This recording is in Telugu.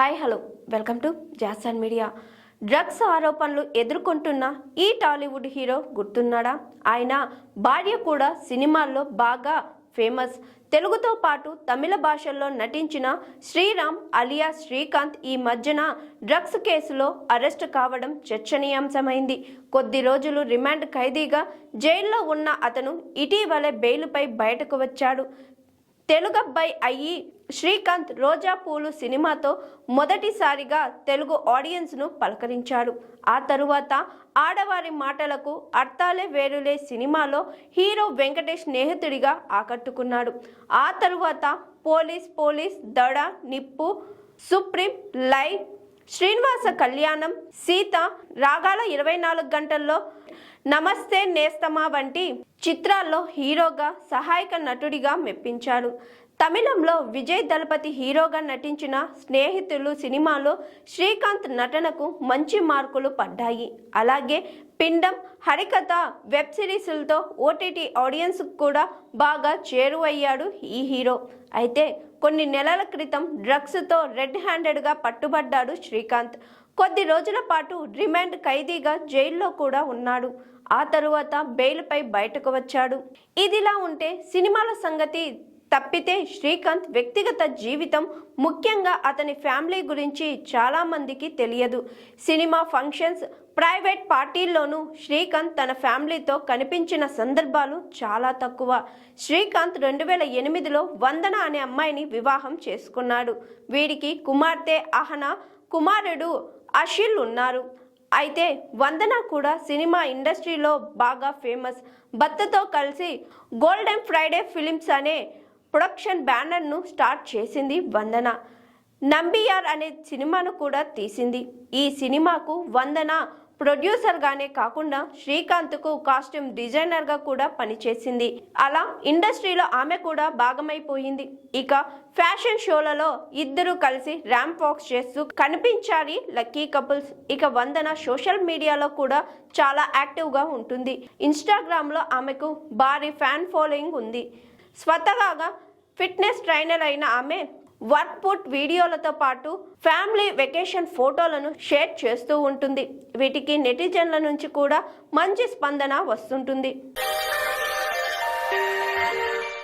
Hi hello welcome to Jason media. Drugs ఆరోపణలు ఎదుర్కొంటున్న ఈ టాలీవుడ్ హీరో గుర్తున్నాడా? ఆయన భార్య కూడా సినిమాల్లో బాగా ఫేమస్. తెలుగుతో పాటు తమిళ భాషల్లో నటించిన శ్రీరామ్ అలియా శ్రీకాంత్ ఈ మధ్యన డ్రగ్స్ కేసులో అరెస్ట్ కావడం చర్చనీయాంశమైంది. కొద్ది రోజులు రిమాండ్ ఖైదీగా జైల్లో ఉన్న అతను ఇటీవలే బెయిల్పై బయటకు వచ్చాడు. తెలుగబ్బాయి అయ్యి శ్రీకాంత్ రోజా పూలు సినిమాతో మొదటిసారిగా తెలుగు ఆడియన్స్ను పలకరించాడు. ఆ తరువాత ఆడవారి మాటలకు అర్థాలే వేరులే సినిమాలో హీరో వెంకటేష్ స్నేహితుడిగా ఆకట్టుకున్నాడు. ఆ తరువాత పోలీస్ దడ, నిప్పు, సుప్రీం, లైవ్, శ్రీనివాస కళ్యాణం, సీత, రాగాల 24 గంటల్లో, నమస్తే నేస్తమా వంటి చిత్రాల్లో హీరోగా సహాయక నటుడిగా మెప్పించాడు. తమిళంలో విజయ్ దళపతి హీరోగా నటించిన స్నేహితులు సినిమాలో శ్రీకాంత్ నటనకు మంచి మార్కులు పడ్డాయి. అలాగే పిండం, హరికథ వెబ్ సిరీస్లతో ఓటీటీ ఆడియన్స్ కూడా బాగా చేరువయ్యాడు ఈ హీరో. అయితే కొన్ని నెలల క్రితం డ్రగ్స్తో రెడ్ హ్యాండెడ్గా పట్టుబడ్డాడు శ్రీకాంత్. కొద్ది రోజుల పాటు రిమాండ్ ఖైదీగా జైల్లో కూడా ఉన్నాడు. ఆ తరువాత బెయిల్పై బయటకు వచ్చాడు. ఇదిలా ఉంటే సినిమాల సంగతి తప్పితే శ్రీకాంత్ వ్యక్తిగత జీవితం, ముఖ్యంగా అతని ఫ్యామిలీ గురించి చాలా మందికి తెలియదు. సినిమా ఫంక్షన్స్, ప్రైవేట్ పార్టీల్లోనూ శ్రీకాంత్ తన ఫ్యామిలీతో కనిపించిన సందర్భాలు చాలా తక్కువ. శ్రీకాంత్ 2008లో వందన అనే అమ్మాయిని వివాహం చేసుకున్నాడు. వీడికి కుమార్తె అహనా, కుమారుడు అషిల్ ఉన్నారు. అయితే వందన కూడా సినిమా ఇండస్ట్రీలో బాగా ఫేమస్. భర్తతో కలిసి గోల్డెన్ ఫ్రైడే ఫిలిమ్స్ అనే ప్రొడక్షన్ బ్యానర్ను స్టార్ట్ చేసింది వందన. నంబియార్ అనే సినిమాను కూడా తీసింది. ఈ సినిమాకు వందన ప్రొడ్యూసర్గానే కాకుండా శ్రీకాంత్కు కాస్ట్యూమ్ డిజైనర్గా కూడా పనిచేసింది. అలా ఇండస్ట్రీలో ఆమె కూడా భాగమైపోయింది. ఇక ఫ్యాషన్ షోలలో ఇద్దరు కలిసి ర్యాంప్ వాక్స్ చేస్తూ కనిపించాలి లక్కీ కపుల్స్. ఇక వందన సోషల్ మీడియాలో కూడా చాలా యాక్టివ్గా ఉంటుంది. ఇన్స్టాగ్రామ్లో ఆమెకు భారీ ఫ్యాన్ ఫాలోయింగ్ ఉంది. స్వతహాగా ఫిట్నెస్ ట్రైనర్ అయిన ఆమె వర్కౌట్ వీడియోలతో పాటు ఫ్యామిలీ వెకేషన్ ఫోటోలను షేర్ చేస్తూ ఉంటుంది. వీటికి నెటిజన్ల నుంచి కూడా మంచి స్పందన వస్తుంటుంది.